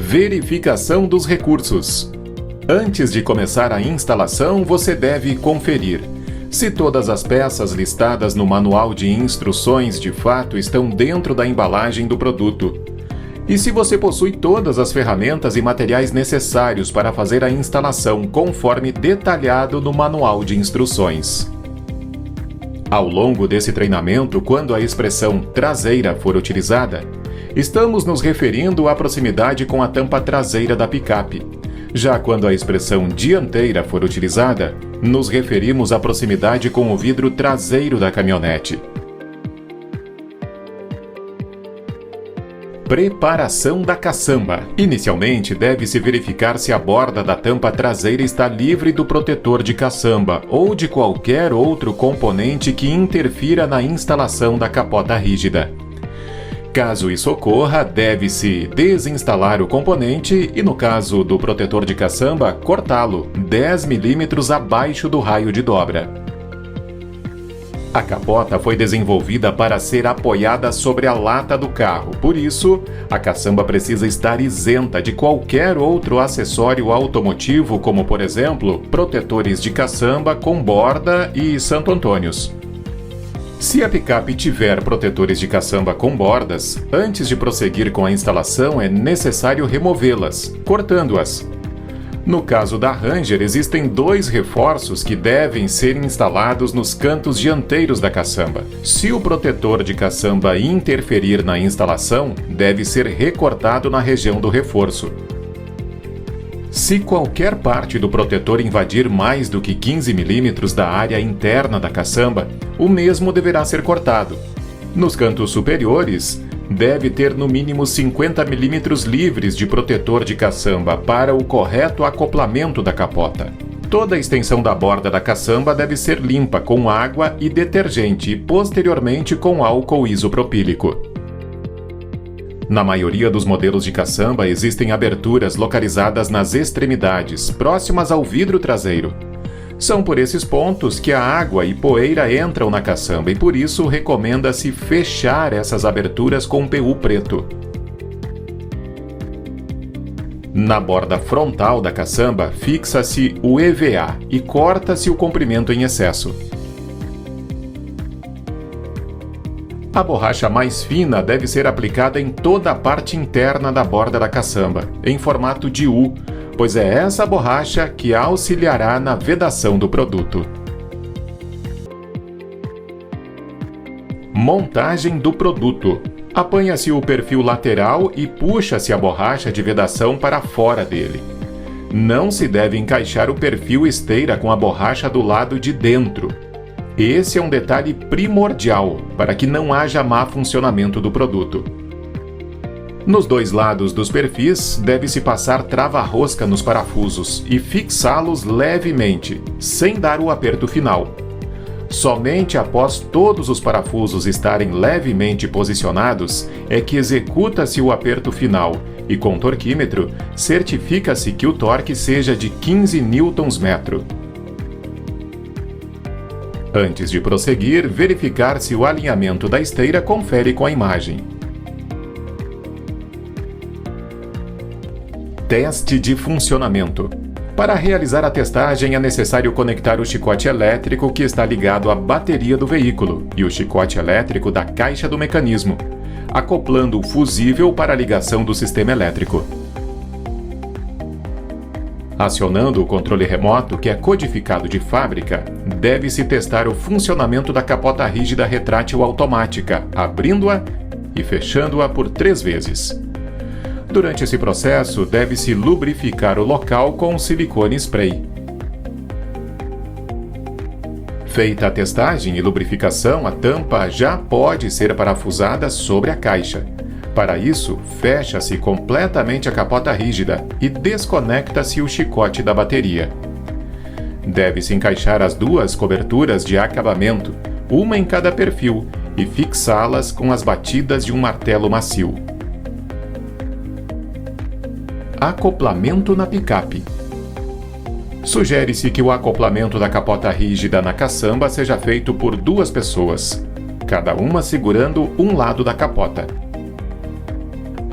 Verificação dos recursos. Antes de começar a instalação, você deve conferir se todas as peças listadas no manual de instruções de fato estão dentro da embalagem do produto. E se você possui todas as ferramentas e materiais necessários para fazer a instalação conforme detalhado no manual de instruções. Ao longo desse treinamento, quando a expressão traseira for utilizada, estamos nos referindo à proximidade com a tampa traseira da picape. Já quando a expressão dianteira for utilizada, nos referimos à proximidade com o vidro traseiro da caminhonete. Preparação da caçamba. Inicialmente, deve-se verificar se a borda da tampa traseira está livre do protetor de caçamba ou de qualquer outro componente que interfira na instalação da capota rígida. Caso isso ocorra, deve-se desinstalar o componente e, no caso do protetor de caçamba, cortá-lo 10 mm abaixo do raio de dobra. A capota foi desenvolvida para ser apoiada sobre a lata do carro, por isso, a caçamba precisa estar isenta de qualquer outro acessório automotivo, como, por exemplo, protetores de caçamba com borda e Santo Antônios. Se a picape tiver protetores de caçamba com bordas, antes de prosseguir com a instalação é necessário removê-las, cortando-as. No caso da Ranger, existem 2 reforços que devem ser instalados nos cantos dianteiros da caçamba. Se o protetor de caçamba interferir na instalação, deve ser recortado na região do reforço. Se qualquer parte do protetor invadir mais do que 15 mm da área interna da caçamba, o mesmo deverá ser cortado. Nos cantos superiores, deve ter no mínimo 50 mm livres de protetor de caçamba para o correto acoplamento da capota. Toda a extensão da borda da caçamba deve ser limpa com água e detergente e posteriormente com álcool isopropílico. Na maioria dos modelos de caçamba existem aberturas localizadas nas extremidades, próximas ao vidro traseiro. São por esses pontos que a água e poeira entram na caçamba e por isso recomenda-se fechar essas aberturas com PU preto. Na borda frontal da caçamba fixa-se o EVA e corta-se o comprimento em excesso. A borracha mais fina deve ser aplicada em toda a parte interna da borda da caçamba, em formato de U, pois é essa borracha que auxiliará na vedação do produto. Montagem do produto. Apanha-se o perfil lateral e puxa-se a borracha de vedação para fora dele. Não se deve encaixar o perfil esteira com a borracha do lado de dentro. Esse é um detalhe primordial para que não haja má funcionamento do produto. Nos 2 lados dos perfis, deve-se passar trava-rosca nos parafusos e fixá-los levemente, sem dar o aperto final. Somente após todos os parafusos estarem levemente posicionados é que executa-se o aperto final e, com torquímetro, certifica-se que o torque seja de 15 Nm. Antes de prosseguir, verificar se o alinhamento da esteira confere com a imagem. Teste de funcionamento. Para realizar a testagem é necessário conectar o chicote elétrico que está ligado à bateria do veículo e o chicote elétrico da caixa do mecanismo, acoplando o fusível para a ligação do sistema elétrico. Acionando o controle remoto, que é codificado de fábrica, deve-se testar o funcionamento da capota rígida retrátil automática, abrindo-a e fechando-a por 3 vezes. Durante esse processo, deve-se lubrificar o local com silicone spray. Feita a testagem e lubrificação, a tampa já pode ser parafusada sobre a caixa. Para isso, fecha-se completamente a capota rígida e desconecta-se o chicote da bateria. Deve-se encaixar as 2 coberturas de acabamento, uma em cada perfil, e fixá-las com as batidas de um martelo macio. Acoplamento na picape. Sugere-se que o acoplamento da capota rígida na caçamba seja feito por 2 pessoas, cada uma segurando um lado da capota.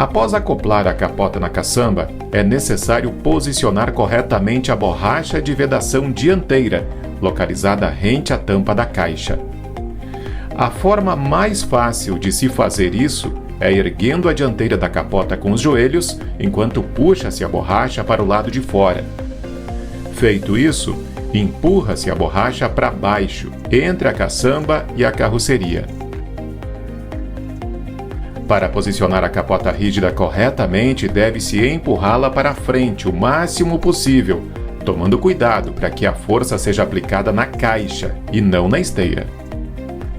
Após acoplar a capota na caçamba, é necessário posicionar corretamente a borracha de vedação dianteira, localizada rente à tampa da caixa. A forma mais fácil de se fazer isso é erguendo a dianteira da capota com os joelhos, enquanto puxa-se a borracha para o lado de fora. Feito isso, empurra-se a borracha para baixo, entre a caçamba e a carroceria. Para posicionar a capota rígida corretamente, deve-se empurrá-la para frente o máximo possível, tomando cuidado para que a força seja aplicada na caixa e não na esteira.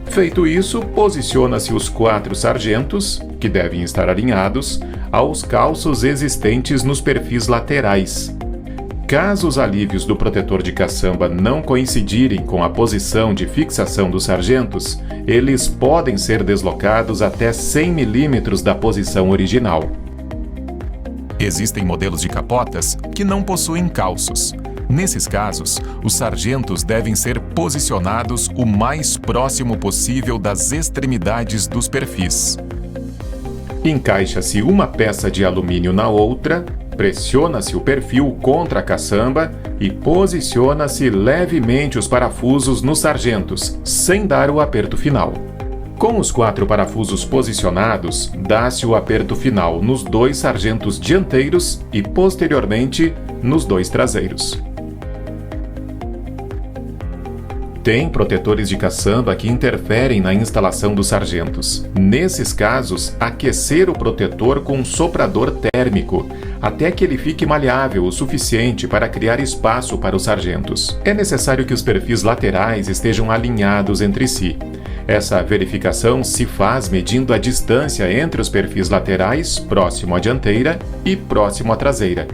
Feito isso, posiciona-se os 4 sargentos, que devem estar alinhados, aos calços existentes nos perfis laterais. Caso os alívios do protetor de caçamba não coincidirem com a posição de fixação dos sargentos, eles podem ser deslocados até 100 mm da posição original. Existem modelos de capotas que não possuem calços. Nesses casos, os sargentos devem ser posicionados o mais próximo possível das extremidades dos perfis. Encaixa-se uma peça de alumínio na outra, pressiona-se o perfil contra a caçamba e posiciona-se levemente os parafusos nos sargentos, sem dar o aperto final. Com os 4 parafusos posicionados, dá-se o aperto final nos 2 sargentos dianteiros e, posteriormente, nos 2 traseiros. Tem protetores de caçamba que interferem na instalação dos sargentos. Nesses casos, aquecer o protetor com um soprador térmico, até que ele fique maleável o suficiente para criar espaço para os sargentos. É necessário que os perfis laterais estejam alinhados entre si. Essa verificação se faz medindo a distância entre os perfis laterais, próximo à dianteira, e próximo à traseira.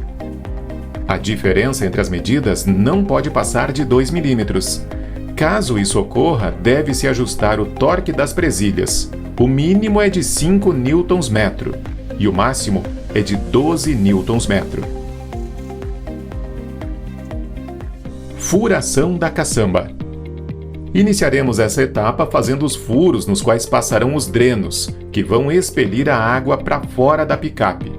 A diferença entre as medidas não pode passar de 2 mm. Caso isso ocorra, deve-se ajustar o torque das presilhas. O mínimo é de 5 Nm e o máximo é de 12 Nm. Furação da caçamba. Iniciaremos essa etapa fazendo os furos nos quais passarão os drenos, que vão expelir a água para fora da picape,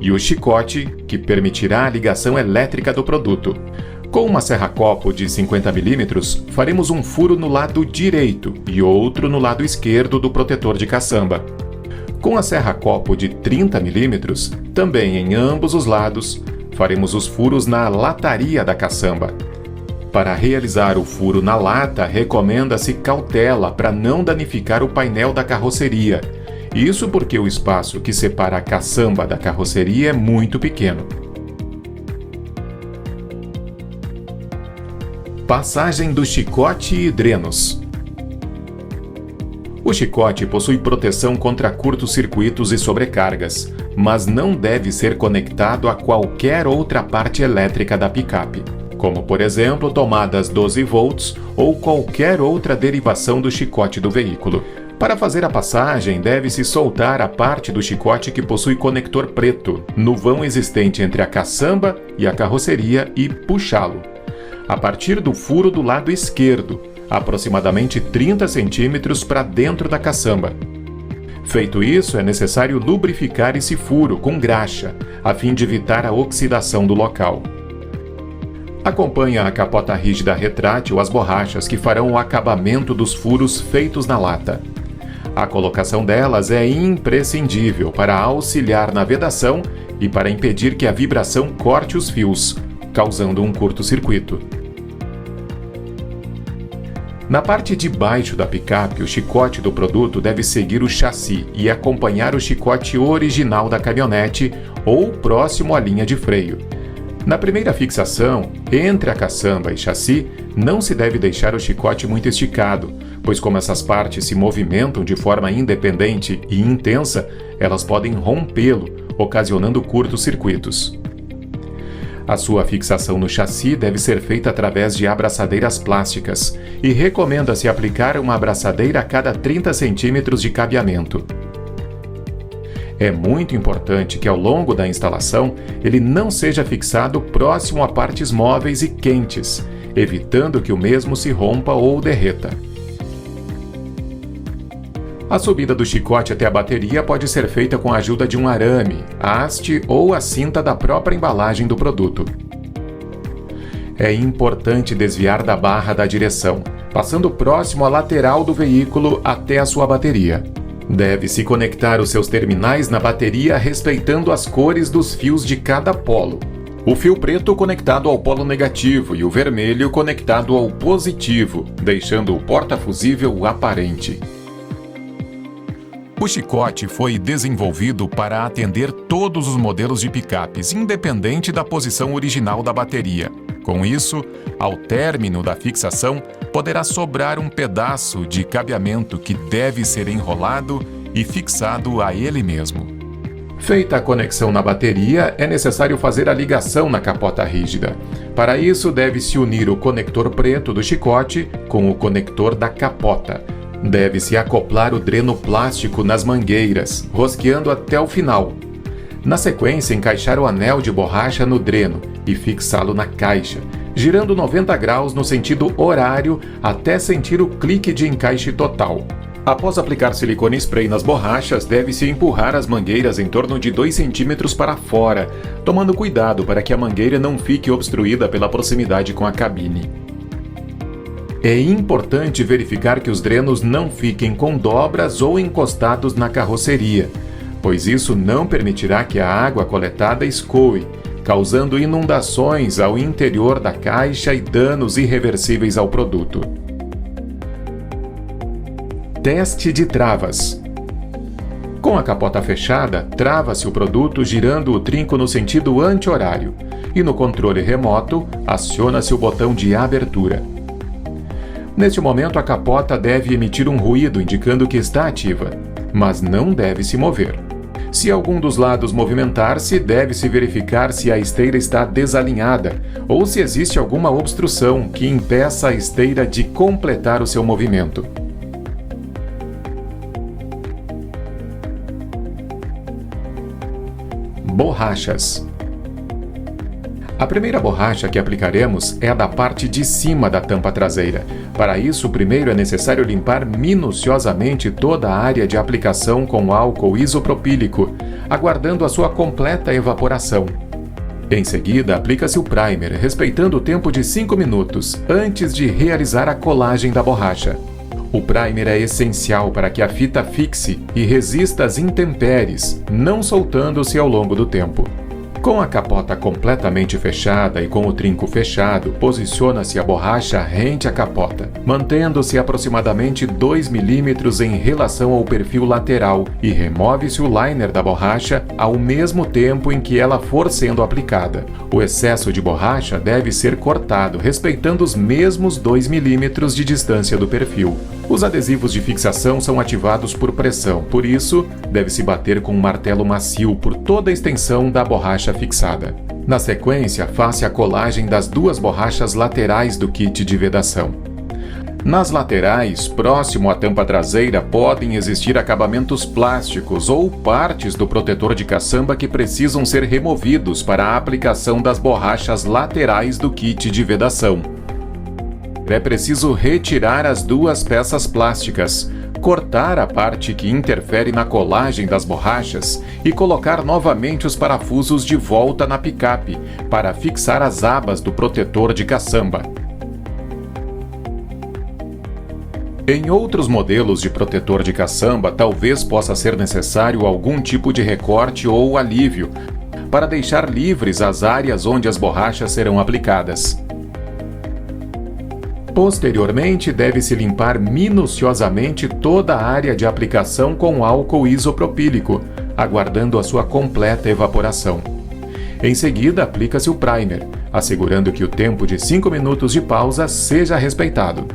e o chicote, que permitirá a ligação elétrica do produto. Com uma serra-copo de 50 mm, faremos um furo no lado direito e outro no lado esquerdo do protetor de caçamba. Com a serra-copo de 30 mm, também em ambos os lados, faremos os furos na lataria da caçamba. Para realizar o furo na lata, recomenda-se cautela para não danificar o painel da carroceria. Isso porque o espaço que separa a caçamba da carroceria é muito pequeno. Passagem do chicote e drenos. O chicote possui proteção contra curtos-circuitos e sobrecargas, mas não deve ser conectado a qualquer outra parte elétrica da picape, como, por exemplo, tomadas 12 volts ou qualquer outra derivação do chicote do veículo. Para fazer a passagem, deve-se soltar a parte do chicote que possui conector preto, no vão existente entre a caçamba e a carroceria, e puxá-lo a partir do furo do lado esquerdo, aproximadamente 30 centímetros para dentro da caçamba. Feito isso, é necessário lubrificar esse furo com graxa, a fim de evitar a oxidação do local. Acompanha a capota rígida retrátil as borrachas que farão o acabamento dos furos feitos na lata. A colocação delas é imprescindível para auxiliar na vedação e para impedir que a vibração corte os fios, causando um curto-circuito. Na parte de baixo da picape, o chicote do produto deve seguir o chassi e acompanhar o chicote original da caminhonete ou próximo à linha de freio. Na primeira fixação, entre a caçamba e chassi, não se deve deixar o chicote muito esticado, pois como essas partes se movimentam de forma independente e intensa, elas podem rompê-lo, ocasionando curtos-circuitos. A sua fixação no chassi deve ser feita através de abraçadeiras plásticas e recomenda-se aplicar uma abraçadeira a cada 30 centímetros de cabeamento. É muito importante que ao longo da instalação ele não seja fixado próximo a partes móveis e quentes, evitando que o mesmo se rompa ou derreta. A subida do chicote até a bateria pode ser feita com a ajuda de um arame, haste ou a cinta da própria embalagem do produto. É importante desviar da barra da direção, passando próximo à lateral do veículo até a sua bateria. Deve-se conectar os seus terminais na bateria respeitando as cores dos fios de cada polo. O fio preto conectado ao polo negativo e o vermelho conectado ao positivo, deixando o porta-fusível aparente. O chicote foi desenvolvido para atender todos os modelos de picapes, independente da posição original da bateria. Com isso, ao término da fixação, poderá sobrar um pedaço de cabeamento que deve ser enrolado e fixado a ele mesmo. Feita a conexão na bateria, é necessário fazer a ligação na capota rígida. Para isso, deve-se unir o conector preto do chicote com o conector da capota. Deve-se acoplar o dreno plástico nas mangueiras, rosqueando até o final. Na sequência, encaixar o anel de borracha no dreno e fixá-lo na caixa, girando 90 graus no sentido horário até sentir o clique de encaixe total. Após aplicar silicone spray nas borrachas, deve-se empurrar as mangueiras em torno de 2 cm para fora, tomando cuidado para que a mangueira não fique obstruída pela proximidade com a cabine. É importante verificar que os drenos não fiquem com dobras ou encostados na carroceria, pois isso não permitirá que a água coletada escoe, causando inundações ao interior da caixa e danos irreversíveis ao produto. Teste de travas. Com a capota fechada, trava-se o produto girando o trinco no sentido anti-horário e no controle remoto, aciona-se o botão de abertura. Neste momento, a capota deve emitir um ruído indicando que está ativa, mas não deve se mover. Se algum dos lados movimentar-se, deve-se verificar se a esteira está desalinhada ou se existe alguma obstrução que impeça a esteira de completar o seu movimento. Borrachas. A primeira borracha que aplicaremos é a da parte de cima da tampa traseira. Para isso, primeiro é necessário limpar minuciosamente toda a área de aplicação com álcool isopropílico, aguardando a sua completa evaporação. Em seguida, aplica-se o primer, respeitando o tempo de 5 minutos, antes de realizar a colagem da borracha. O primer é essencial para que a fita fixe e resista às intempéries, não soltando-se ao longo do tempo. Com a capota completamente fechada e com o trinco fechado, posiciona-se a borracha rente à capota, mantendo-se aproximadamente 2 mm em relação ao perfil lateral e remove-se o liner da borracha ao mesmo tempo em que ela for sendo aplicada. O excesso de borracha deve ser cortado, respeitando os mesmos 2 mm de distância do perfil. Os adesivos de fixação são ativados por pressão, por isso, deve-se bater com um martelo macio por toda a extensão da borracha fixada. Na sequência, faça a colagem das 2 borrachas laterais do kit de vedação. Nas laterais, próximo à tampa traseira, podem existir acabamentos plásticos ou partes do protetor de caçamba que precisam ser removidos para a aplicação das borrachas laterais do kit de vedação. É preciso retirar as 2 peças plásticas, cortar a parte que interfere na colagem das borrachas e colocar novamente os parafusos de volta na picape para fixar as abas do protetor de caçamba. Em outros modelos de protetor de caçamba, talvez possa ser necessário algum tipo de recorte ou alívio para deixar livres as áreas onde as borrachas serão aplicadas. Posteriormente, deve-se limpar minuciosamente toda a área de aplicação com álcool isopropílico, aguardando a sua completa evaporação. Em seguida, aplica-se o primer, assegurando que o tempo de 5 minutos de pausa seja respeitado.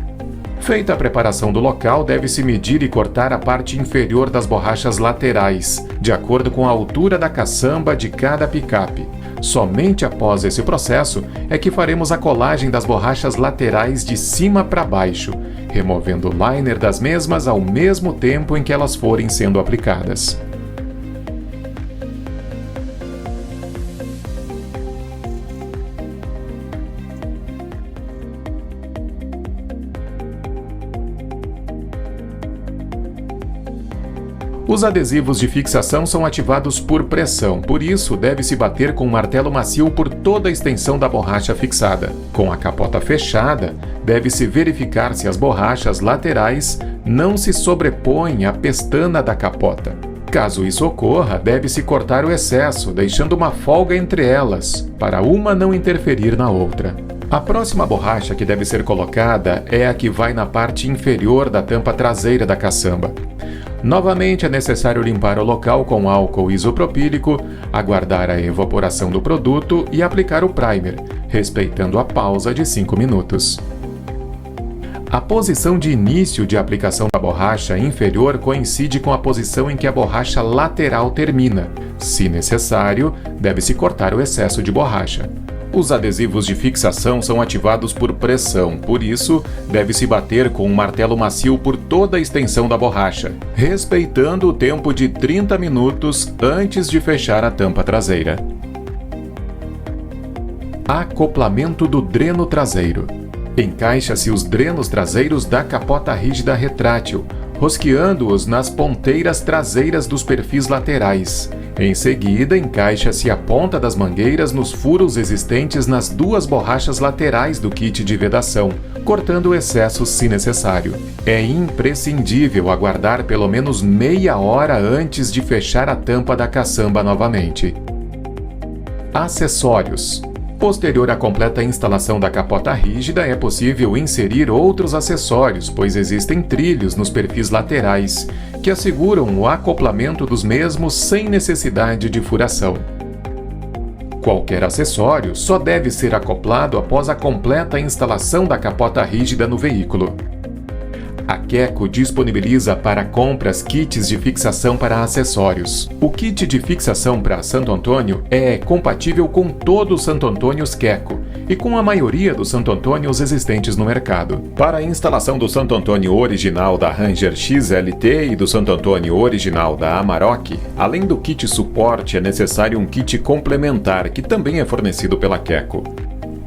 Feita a preparação do local, deve-se medir e cortar a parte inferior das borrachas laterais, de acordo com a altura da caçamba de cada picape. Somente após esse processo é que faremos a colagem das borrachas laterais de cima para baixo, removendo o liner das mesmas ao mesmo tempo em que elas forem sendo aplicadas. Os adesivos de fixação são ativados por pressão, por isso deve-se bater com um martelo macio por toda a extensão da borracha fixada. Com a capota fechada, deve-se verificar se as borrachas laterais não se sobrepõem à pestana da capota. Caso isso ocorra, deve-se cortar o excesso, deixando uma folga entre elas, para uma não interferir na outra. A próxima borracha que deve ser colocada é a que vai na parte inferior da tampa traseira da caçamba. Novamente é necessário limpar o local com álcool isopropílico, aguardar a evaporação do produto e aplicar o primer, respeitando a pausa de 5 minutos. A posição de início de aplicação da borracha inferior coincide com a posição em que a borracha lateral termina. Se necessário, deve-se cortar o excesso de borracha. Os adesivos de fixação são ativados por pressão, por isso, deve-se bater com um martelo macio por toda a extensão da borracha, respeitando o tempo de 30 minutos antes de fechar a tampa traseira. Acoplamento do dreno traseiro. Encaixa-se os drenos traseiros da capota rígida retrátil, rosqueando-os nas ponteiras traseiras dos perfis laterais. Em seguida, encaixa-se a ponta das mangueiras nos furos existentes nas duas borrachas laterais do kit de vedação, cortando o excesso se necessário. É imprescindível aguardar pelo menos meia hora antes de fechar a tampa da caçamba novamente. Acessórios. Posterior à completa instalação da capota rígida, é possível inserir outros acessórios, pois existem trilhos nos perfis laterais, que asseguram o acoplamento dos mesmos sem necessidade de furação. Qualquer acessório só deve ser acoplado após a completa instalação da capota rígida no veículo. A Keco disponibiliza para compras kits de fixação para acessórios. O kit de fixação para Santo Antônio é compatível com todos os Santo Antônios Keco e com a maioria dos Santo Antônios existentes no mercado. Para a instalação do Santo Antônio original da Ranger XLT e do Santo Antônio original da Amarok, além do kit suporte, é necessário um kit complementar que também é fornecido pela Keco.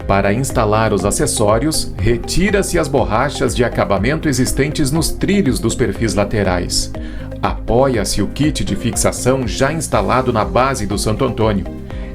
Para instalar os acessórios, retira-se as borrachas de acabamento existentes nos trilhos dos perfis laterais. Apoia-se o kit de fixação já instalado na base do Santo Antônio.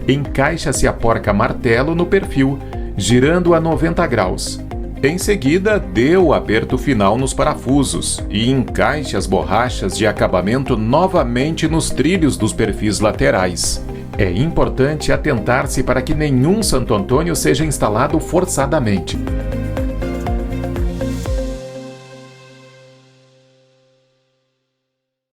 Encaixa-se a porca-martelo no perfil, girando a 90 graus. Em seguida, dê o aperto final nos parafusos e encaixe as borrachas de acabamento novamente nos trilhos dos perfis laterais. É importante atentar-se para que nenhum Santo Antônio seja instalado forçadamente.